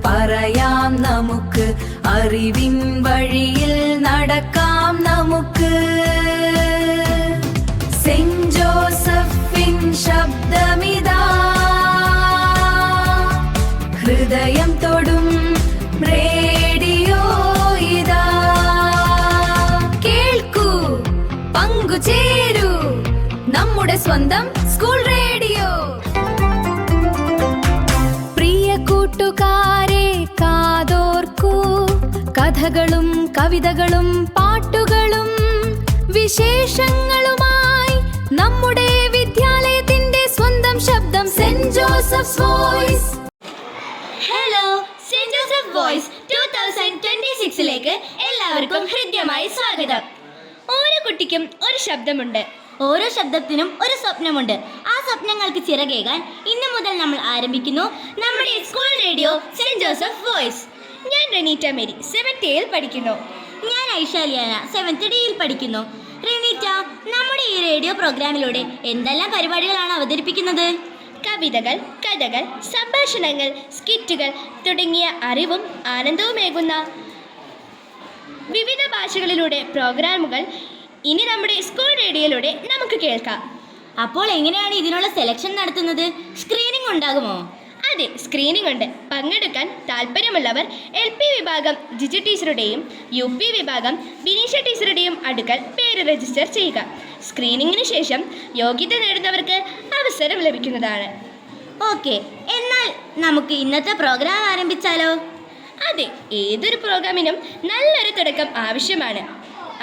പറയാം നമുക്ക്, അറിവിൻ വഴിയിൽ നടക്കാം നമുക്ക്. സെന്റ് ജോസഫിൻ ശബ്ദമിതാ, ഹൃദയം തൊടും റേഡിയോ ഇതാ. കേൾക്കൂ, പങ്കുചേരൂ, നമ്മുടെ സ്വന്തം സ്കൂൾ റേഡിയോ. പ്രിയ കൂട്ടുകാരെ കാതോർക്കൂ, കഥകളും കവിതകളും പാട്ടുകളും വിശേഷങ്ങളുമായി നമ്മുടെ വിദ്യാലയത്തിന്റെ സ്വന്തം ശബ്ദം saint Joseph's voice. Hello, saint Joseph voice 2026ലേക്ക് എല്ലാവർക്കും ഹൃദ്യമായ സ്വാഗതം. ഓരോ കുട്ടിക്കും ഒരു ശബ്ദമുണ്ട്, ഓരോ ശബ്ദത്തിനും ഒരു സ്വപ്നമുണ്ട്. ആ സ്വപ്നങ്ങൾക്ക് ചിറകേകാൻ ഇന്നു മുതൽ നമ്മൾ ആരംഭിക്കുന്നു നമ്മുടെ school radio saint Joseph voice. ഞാൻ റെനീറ്റ മേരി 7th Aയിൽ പഠിക്കുന്നു. ഞാൻ ഐഷാലിയാന 7th Dയിൽ പഠിക്കുന്നു. റെനീറ്റ, നമ്മുടെ ഈ റേഡിയോ പ്രോഗ്രാമിലൂടെ എന്തെല്ലാം പരിപാടികളാണ് അവതരിപ്പിക്കുന്നത്? കവിതകൾ, കഥകൾ, സംഭാഷണങ്ങൾ, സ്കിറ്റുകൾ തുടങ്ങിയ അറിവും ആനന്ദവുമേകുന്ന വിവിധ ഭാഷകളിലൂടെ പ്രോഗ്രാമുകൾ ഇനി നമ്മുടെ സ്കൂൾ റേഡിയോയിലൂടെ നമുക്ക് കേൾക്കാം. അപ്പോൾ എങ്ങനെയാണ് ഇതിനുള്ള സെലക്ഷൻ നടത്തുന്നത്? സ്ക്രീനിംഗ് ഉണ്ടാകുമോ? അതെ, സ്ക്രീനിംഗ് ഉണ്ട്. പങ്കെടുക്കാൻ താല്പര്യമുള്ളവർ LP വിഭാഗം ജിജി ടീച്ചറുടെയും UP വിഭാഗം ബിനീഷ ടീച്ചറുടെയും അടുക്കൽ പേര് രജിസ്റ്റർ ചെയ്യുക. സ്ക്രീനിങ്ങിന് ശേഷം യോഗ്യത നേടുന്നവർക്ക് അവസരം ലഭിക്കുന്നതാണ്. ഓക്കെ, എന്നാൽ നമുക്ക് ഇന്നത്തെ പ്രോഗ്രാം ആരംഭിച്ചാലോ? അതെ, ഏതൊരു പ്രോഗ്രാമിനും നല്ലൊരു തുടക്കം ആവശ്യമാണ്.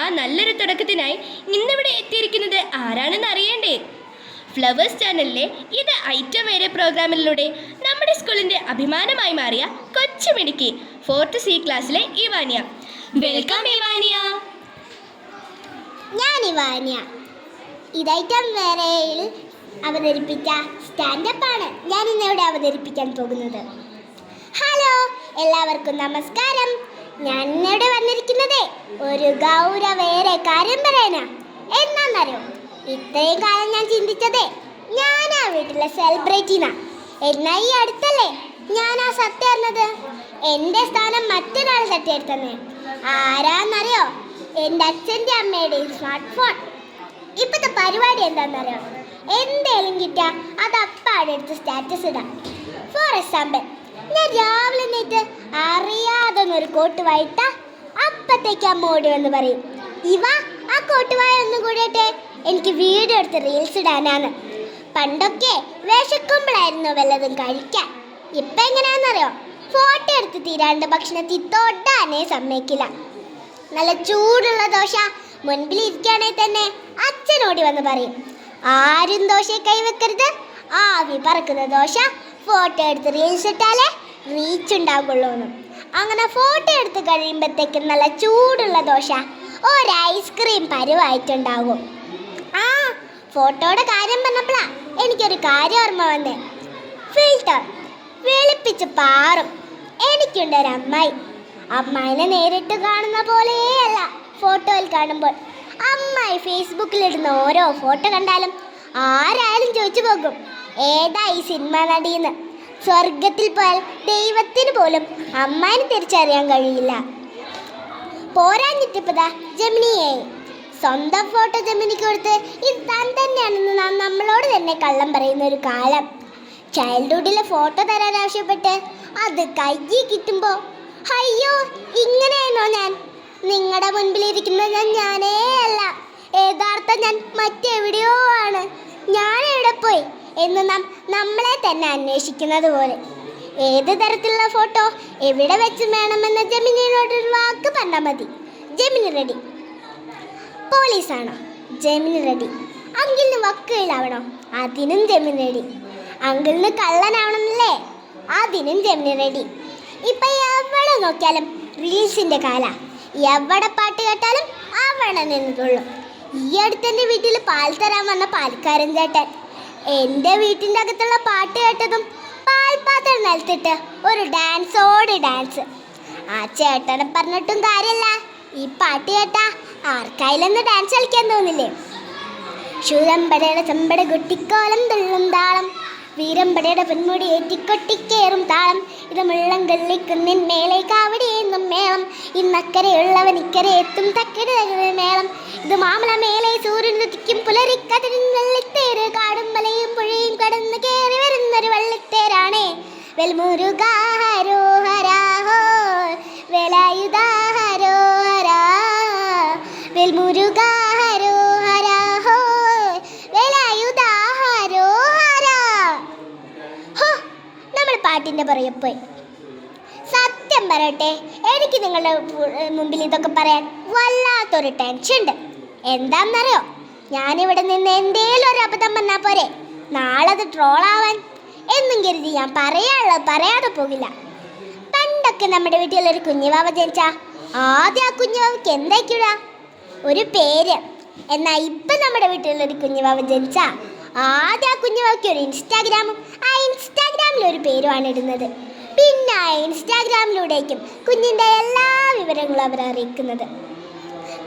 ആ നല്ലൊരു തുടക്കത്തിനായി ഇന്നിവിടെ എത്തിയിരിക്കുന്നത് ആരാണെന്ന് അറിയണ്ടേ? ഫ്ലവേഴ്സ് ചാനലിലെ ഇത് ഐറ്റം വേറെ പ്രോഗ്രാമിലൂടെ നമ്മുടെ സ്കൂളിൻ്റെ അഭിമാനമായി മാറിയ കൊച്ചുമിടുക്കി 4th C ക്ലാസ്സിലെ ഇവാനിയ. വെൽക്കം ഇവാനിയ. ഞാൻ ഇവാനിയ. ഇതൈറ്റം വേറെയിൽ അവതരിപ്പിച്ച സ്റ്റാൻഡപ്പാണ് ഞാൻ ഇന്നിവിടെ അവതരിപ്പിക്കാൻ പോകുന്നത്. ഹലോ, എല്ലാവർക്കും നമസ്കാരം. ഞാൻ ഇന്നിവിടെ വന്നിരിക്കുന്നത് ഒരു ഗൗരവേറെ കാര്യം പറയാനാ. എന്നാന്നറിയോ, ഇത്രയും കാലം ഞാൻ ചിന്തിച്ചതേ ഞാൻ ആ വീട്ടിലെ സെലിബ്രിറ്റിനാ. എന്നാ ഈ അടുത്തല്ലേ ഞാൻ ആ സത്യം അറിഞ്ഞത്. എൻ്റെ സ്ഥാനം മറ്റൊരാൾ തട്ടിയെടുത്തന്നെ. ആരാന്നറിയോ? എൻ്റെ അച്ഛൻ്റെ അമ്മയുടെയും സ്മാർട്ട് ഫോൺ. ഇപ്പോഴത്തെ പരിപാടി എന്താണെന്നറിയോ? എന്തേലും കിട്ടിയാൽ അത് അപ്പാടെടുത്ത് സ്റ്റാറ്റസ് ഇടാം. ഫോർ എക്സാമ്പിൾ, ഞാൻ രാവിലെ നേറ്റ് അറിയാതെ ഒരു കോട്ട് വായിട്ട അപ്പത്തേക്ക് അമ്മ ഓടി വന്ന് പറയും, ഇവ ആ കോട്ട് വായ ഒന്നും കൂടിയിട്ട് എനിക്ക് വീഡിയോ എടുത്ത് റീൽസ് ഇടാനാണ്. പണ്ടൊക്കെ വിശക്കുമ്പോഴായിരുന്നു വല്ലതും കഴിക്കാൻ. ഇപ്പം എങ്ങനെയാണെന്നറിയോ? ഫോട്ടോ എടുത്ത് തീരാണ്ട് ഭക്ഷണത്തിൽ തൊടാനേ സമ്മതിക്കില്ല. നല്ല ചൂടുള്ള ദോശ മുൻപിൽ ഇരിക്കുകയാണെങ്കിൽ തന്നെ അച്ഛനോടി വന്ന് പറയും, ആരും ദോശയെ കൈവെക്കരുത്, ആവി പറക്കുന്ന ദോശ ഫോട്ടോ എടുത്ത് റീൽസ് ഇട്ടാലേ റീച്ച് ഉണ്ടാകുള്ളൂ എന്നും. അങ്ങനെ ഫോട്ടോ എടുത്ത് കഴിയുമ്പോഴത്തേക്കും നല്ല ചൂടുള്ള ദോശ ഒരു ഐസ്ക്രീം പരുവായിട്ടുണ്ടാകും. ആ ഫോട്ടോയുടെ കാര്യം പറഞ്ഞപ്പോഴാ എനിക്കൊരു കാര്യം ഓർമ്മ വന്നേ. ഫിൽറ്റർ വെളുപ്പിച്ച് പാറും. എനിക്കുണ്ടൊരു അമ്മായി. അമ്മായിനെ നേരിട്ട് കാണുന്ന പോലെയല്ല ഫോട്ടോയിൽ കാണുമ്പോൾ. അമ്മായി ഫേസ്ബുക്കിലിടുന്ന ഓരോ ഫോട്ടോ കണ്ടാലും ആരായാലും ചോദിച്ചു പോകും, ഏതാ ഈ സിനിമ നടിയെന്ന്. സ്വർഗത്തിൽ പോയാൽ ദൈവത്തിന് പോലും അമ്മായിനെ തിരിച്ചറിയാൻ കഴിയില്ല. പോരാഞ്ഞിട്ടിപ്പതാ ജെമിനിയെ സ്വന്തം ഫോട്ടോ ജെമിനിക്ക് കൊടുത്ത് ഇത് താൻ തന്നെയാണെന്ന് നമ്മളോട് തന്നെ കള്ളം പറയുന്ന ഒരു കാലം. ചൈൽഡ്ഹുഡിലെ ഫോട്ടോ തരാൻ ആവശ്യപ്പെട്ട് അത് കയ്യിൽ കിട്ടുമ്പോൾ അയ്യോ, ഇങ്ങനെയാണോ ഞാൻ? നിങ്ങളുടെ മുൻപിലിരിക്കുന്നത് ഞാനേ അല്ല, യഥാർത്ഥ ഞാൻ മറ്റെവിടെയോ ആണ്. ഞാൻ എവിടെ പോയി എന്ന് നമ്മളെ തന്നെ അന്വേഷിക്കുന്നത് പോലെ. ഏത് തരത്തിലുള്ള ഫോട്ടോ എവിടെ വെച്ച് വേണമെന്ന് ജെമിനിയോടൊരു വാക്ക് പറഞ്ഞാൽ മതി. Gemini ready. പോലീസാണോ? Gemini ready. അങ്കിളിന് വക്കീലാവണോ? അതിനും ജെമിനി റെഡി. അങ്കിളിന് കള്ളനാവണമെന്നല്ലേ? അതിനും ജെമിനി റെഡി. ഇപ്പം എവിടെ നോക്കിയാലും റീൽസിൻ്റെ കാല. എവിടെ പാട്ട് കേട്ടാലും അവിടെ നിന്നതുള്ളൂ. ഈ അടുത്തെൻ്റെ വീട്ടിൽ പാൽ തരാൻ വന്ന പാൽക്കാരൻ ചേട്ടൻ എൻ്റെ വീട്ടിൻ്റെ അകത്തുള്ള പാട്ട് കേട്ടതും പാൽപാത്രം നിലത്തിട്ട് ഒരു ഡാൻസ്. ആ ചേട്ടനെ പറഞ്ഞിട്ടും കാര്യമല്ല, ഈ പാട്ട് കേട്ടാ ആർക്കായാലൊന്ന് ഡാൻസ് കളിക്കാൻ തോന്നില്ലേ? ശൂരമ്പടയുടെ ചെമ്പട കുട്ടിക്കോലം തുള്ളും താളം, വീരമ്പടയുടെ പെൺമുടി ഏറ്റിക്കൊട്ടിക്കേറും താളം ഇത് മുള്ളംകള്ളിക്കുന്നിൻ മേലെ കാവടിയെന്നും മേളം ഇന്നക്കരെയുള്ളവൻ ഇക്കരെ എത്തും തക്കരെ മേളം ഇത് മാമല മേലെ സൂര്യൻ ഉദിക്കും പുലരിക്കതിരിൻ വെള്ളിത്തേര് കാടും മലയും പുഴയും കടന്ന് കയറി വരുന്നൊരു വള്ളിത്തേരാണേ വെൽമുരുകാ ഹരോഹരാ ഹോ വേലായുധാ ഹരോഹരാ വെൽമുരുകാ ഹരോഹരാ ഹോ വേലായുധാ ഹരോഹരാ ഹോ നമ്മൾ പാട്ടിൻ്റെ പുറകെ പോയി. സത്യം പറയട്ടെ, എനിക്ക് നിങ്ങളുടെ മുമ്പിൽ ഇതൊക്കെ പറയാൻ വല്ലാത്തൊരു ടെൻഷൻ ഉണ്ട്. എന്താണെന്നറിയോ, ഞാനിവിടെ നിന്ന് എന്തേലും ഒരു അബദ്ധം വന്നാൽ പോരെ നാളെ അത് ട്രോളാവാൻ എന്നും കരുതി ഞാൻ പറയാതെ പോകില്ല. പണ്ടൊക്കെ നമ്മുടെ വീട്ടിലൊരു കുഞ്ഞുവാവ ജനിച്ചാ ആദ്യം ആ കുഞ്ഞുവാവയ്ക്ക് എന്തായിക്കൂടാ ഒരു പേര്. എന്നാൽ ഇപ്പം നമ്മുടെ വീട്ടിലൊരു കുഞ്ഞുവാവ ജനിച്ചാ ആദ്യം ആ കുഞ്ഞുവാവയ്ക്ക് ഒരു ഇൻസ്റ്റാഗ്രാമും ആ ഇൻസ്റ്റാഗ്രാമിൽ ഒരു പേരുമാണ് ഇടുന്നത്. പിന്നെ ആ ഇൻസ്റ്റാഗ്രാമിലൂടേക്കും കുഞ്ഞിൻ്റെ എല്ലാ വിവരങ്ങളും അവർ അറിയിക്കുന്നത്.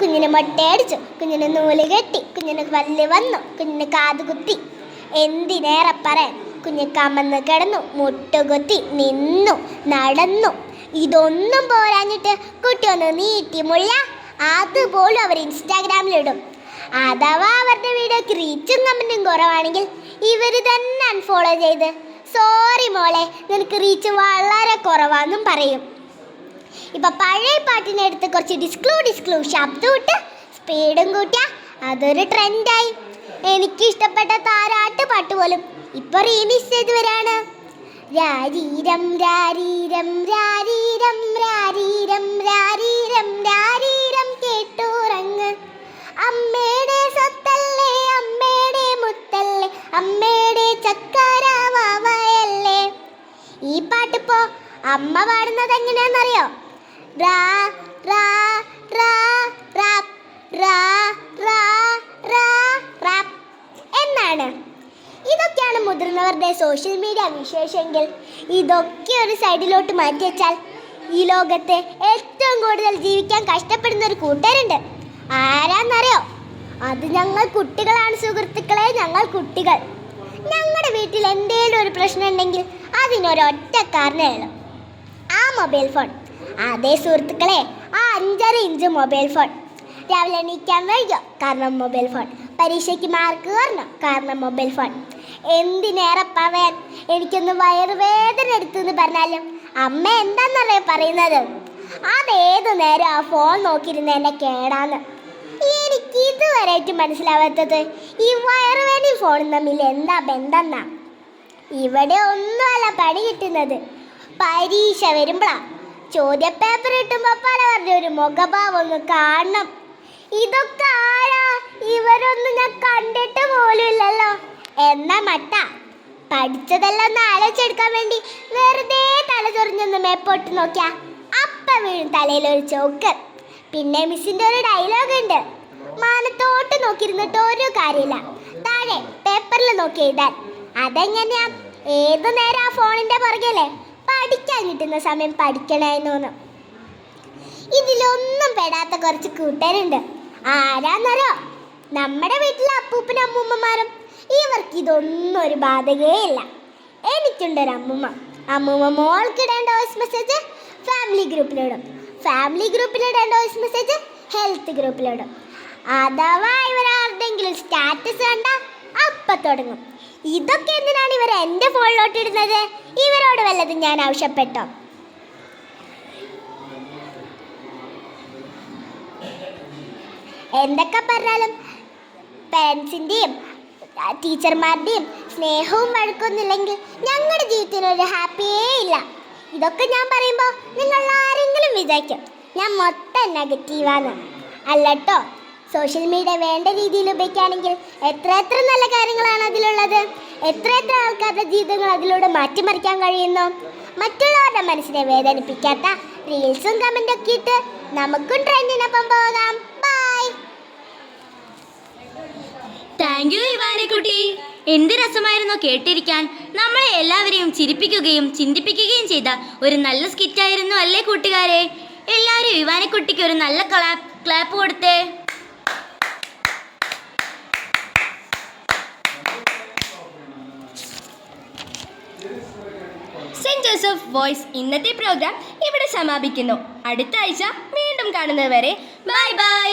കുഞ്ഞിന് മുട്ടയടിച്ചു, കുഞ്ഞിന് നൂല് കെട്ടി, കുഞ്ഞിന് പല്ല് വന്നു, കുഞ്ഞിന് കാത് കുത്തി, എന്തിനേറെ പറയാൻ കുഞ്ഞ് കമന്ന് കിടന്നു, മുട്ടുകുത്തി, നിന്നു, നടന്നു. ഇതൊന്നും പോരാഞ്ഞിട്ട് കുട്ടി ഒന്ന് നീട്ടി മുള്ള അതുപോലും അവർ ഇൻസ്റ്റാഗ്രാമിലിടും. അഥവാ അവരുടെ വീഡിയോക്ക് റീച്ചും കമൻറ്റും കുറവാണെങ്കിൽ ഇവർ തന്നെ അൺഫോളോ ചെയ്ത് സോറി മോളെ നിനക്ക് റീച്ച് വളരെ കുറവാന്നും പറയും. ഇപ്പം പഴയ പാട്ടിനെടുത്ത് കുറച്ച് ഡിസ്ക്ലൂ ശബ്ദം ഇട്ട് സ്പീഡും കൂട്ടിയാൽ അതൊരു ട്രെൻഡായി. എനിക്കിഷ്ടപ്പെട്ട താരാട്ട് പാട്ട് പോലും ഇപ്പൊ റീമിക്സ് ചെയ്ത് വരാണ്. രാരീരം രാരീരം രാരീരം രാരീരം രാരീരം രാരീരം കേട്ടുറങ്ങ് അമ്മയുടെ സ്വത്തല്ലേ അമ്മയുടെ മുത്തല്ലേ അമ്മയുടെ ചക്കരവാവയല്ലേ. ഈ പാട്ടിപ്പോ അമ്മ പാടുന്നത് എങ്ങനെയാണെന്നറിയോ? റാ റാ റാ റാപ്പ് റാ റാ റാ റാപ്പ് എന്നാണ്. ഇതൊക്കെയാണ് മുതിർന്നവരുടെ സോഷ്യൽ മീഡിയ വിശേഷമെങ്കിൽ ഇതൊക്കെ ഒരു സൈഡിലോട്ട് മാറ്റി വെച്ചാൽ ഈ ലോകത്തെ ഏറ്റവും കൂടുതൽ ജീവിക്കാൻ കഷ്ടപ്പെടുന്ന ഒരു കൂട്ടരുണ്ട്. ആരാന്നറിയോ? അത് ഞങ്ങൾ കുട്ടികളാണ് സുഹൃത്തുക്കളെ, ഞങ്ങൾ കുട്ടികൾ. ഞങ്ങളുടെ വീട്ടിൽ എന്തെങ്കിലും ഒരു പ്രശ്നം ഉണ്ടെങ്കിൽ അതിനൊരൊറ്റ കാരണമേ ഉള്ളൂ, ആ മൊബൈൽ ഫോൺ. അതേ സുഹൃത്തുക്കളെ, ആ 5.5 ഇഞ്ച് മൊബൈൽ ഫോൺ. രാവിലെ എണീക്കാൻ വൈകോ കാരണം മൊബൈൽ ഫോൺ. പരീക്ഷയ്ക്ക് മാർക്ക് കുറഞ്ഞോ കാരണം മൊബൈൽ ഫോൺ. എന്തിനേറെ പറയാൻ, എനിക്കൊന്ന് വയറുവേദന എടുത്തെന്ന് പറഞ്ഞാലും അമ്മ എന്താണെന്നറിയോ പറയുന്നത്? അതേതു നേരം ആ ഫോൺ നോക്കിയിരുന്ന എന്നെ കേടാന്ന്. എനിക്ക് ഇതുവരെയായിട്ട് മനസ്സിലാവാത്തത് ഈ വയറുവേദനയും ഫോണും തമ്മിൽ എന്താ ബന്ധമെന്നാ. ഇവിടെ ഒന്നുമല്ല പണി കിട്ടുന്നത്, പരീക്ഷ വരുമ്പോഴാ. ചോദ്യപേപ്പർ കിട്ടുമ്പോൾ പലവരുടെ ഒരു മുഖഭാവം ഒന്ന് കാണണം. ഇതൊക്കെ ആരാ? ഇവരൊന്നും ഞാൻ കണ്ടിട്ട് പോലും ഇല്ലല്ലോ. എന്നാ മട്ട പഠിച്ചതെല്ലാം ഒന്ന് ആലോചിച്ചെടുക്കാൻ വേണ്ടി വെറുതെ തലചൊറിഞ്ഞൊന്ന് മേപ്പോട്ട് നോക്കിയാ അപ്പ വീഴും തലയിലൊരു ചോക്ക്. പിന്നെ മിസ്സിൻ്റെ ഒരു ഡയലോഗ് ഉണ്ട്, മാനത്തോട്ട് നോക്കിയിരുന്നിട്ട് ഒരു കാര്യമില്ല, താഴെ പേപ്പറിൽ നോക്കി എഴുതാൻ. അതെങ്ങനെയാ? ഏതു നേരം ആ ഫോണിൻ്റെ പുറകെയല്ലേ. പഠിക്കാൻ കിട്ടുന്ന സമയം പഠിക്കണമെന്ന്. ഇതിലൊന്നും പെടാത്ത കുറച്ച് കൂട്ടരുണ്ട്. ആരാന്നറിയോ? നമ്മുടെ വീട്ടിലെ അപ്പൂപ്പനും അമ്മൂമ്മമാരും. ഇവർക്ക് ഇതൊന്നും ഒരു ബാധകയില്ല. എനിക്കുണ്ടൊരു അമ്മൂമ്മ മോൾക്കിടേണ്ട വോയിസ് മെസ്സേജ് ഫാമിലി ഗ്രൂപ്പിലിടും, ഫാമിലി ഗ്രൂപ്പിലിടേണ്ട വോയിസ് മെസ്സേജ് ഹെൽത്ത് ഗ്രൂപ്പിലിടും. അഥവാ ഇവരാരുടെങ്കിലും സ്റ്റാറ്റസ് കണ്ട അപ്പം തുടങ്ങും. ഇതൊക്കെ എന്തിനാണ് ഇവർ എൻ്റെ ഫോണിലോട്ട് ഇടുന്നത്? ഇവരോട് വല്ലതും ഞാൻ ആവശ്യപ്പെട്ടോ? എന്തൊക്കെ പറഞ്ഞാലും പേരൻസിൻ്റെയും ടീച്ചർമാരുടെയും സ്നേഹവും വഴക്കൊന്നുമില്ലെങ്കിൽ ഞങ്ങളുടെ ജീവിതത്തിനൊരു ഹാപ്പിയേ ഇല്ല. ഇതൊക്കെ ഞാൻ പറയുമ്പോൾ നിങ്ങൾ ആരെങ്കിലും വിചാരിക്കും ഞാൻ മൊത്തം നെഗറ്റീവാണ്. അല്ലട്ടോ, സോഷ്യൽ മീഡിയ വേണ്ട രീതിയിൽ ഉപയോഗിക്കുകയാണെങ്കിൽ എത്ര നല്ല കാര്യങ്ങളാണ് അതിലുള്ളത്. എത്ര ആൾക്കാരുടെ ജീവിതങ്ങൾ അതിലൂടെ മാറ്റിമറിക്കാൻ കഴിയുന്നു. മറ്റുള്ളവരുടെ മനസ്സിനെ വേദനിപ്പിക്കാത്ത റീൽസും കമൻറ്റൊക്കെ ഇട്ട് നമുക്കും ട്രെൻഡിനൊപ്പം പോകാം. ബൈ. താങ്ക് യു ഇവാനിക്കുട്ടി. എന്ത് രസമായിരുന്നു കേട്ടിരിക്കാൻ. നമ്മളെ എല്ലാവരെയും ചിരിപ്പിക്കുകയും ചിന്തിപ്പിക്കുകയും ചെയ്ത ഒരു നല്ല സ്കിറ്റായിരുന്നു അല്ലേ കൂട്ടുകാരെ? എല്ലാവരും ഇവാനിക്കുട്ടിക്ക് ഒരു നല്ല ക്ലാപ്പ് കൊടുത്തേ. സെന്റ് ജോസഫ് വോയിസ് ഇന്നത്തെ പ്രോഗ്രാം ഇവിടെ സമാപിക്കുന്നു. അടുത്ത ആഴ്ച വീണ്ടും കാണുന്നതുവരെ ബൈ ബൈ.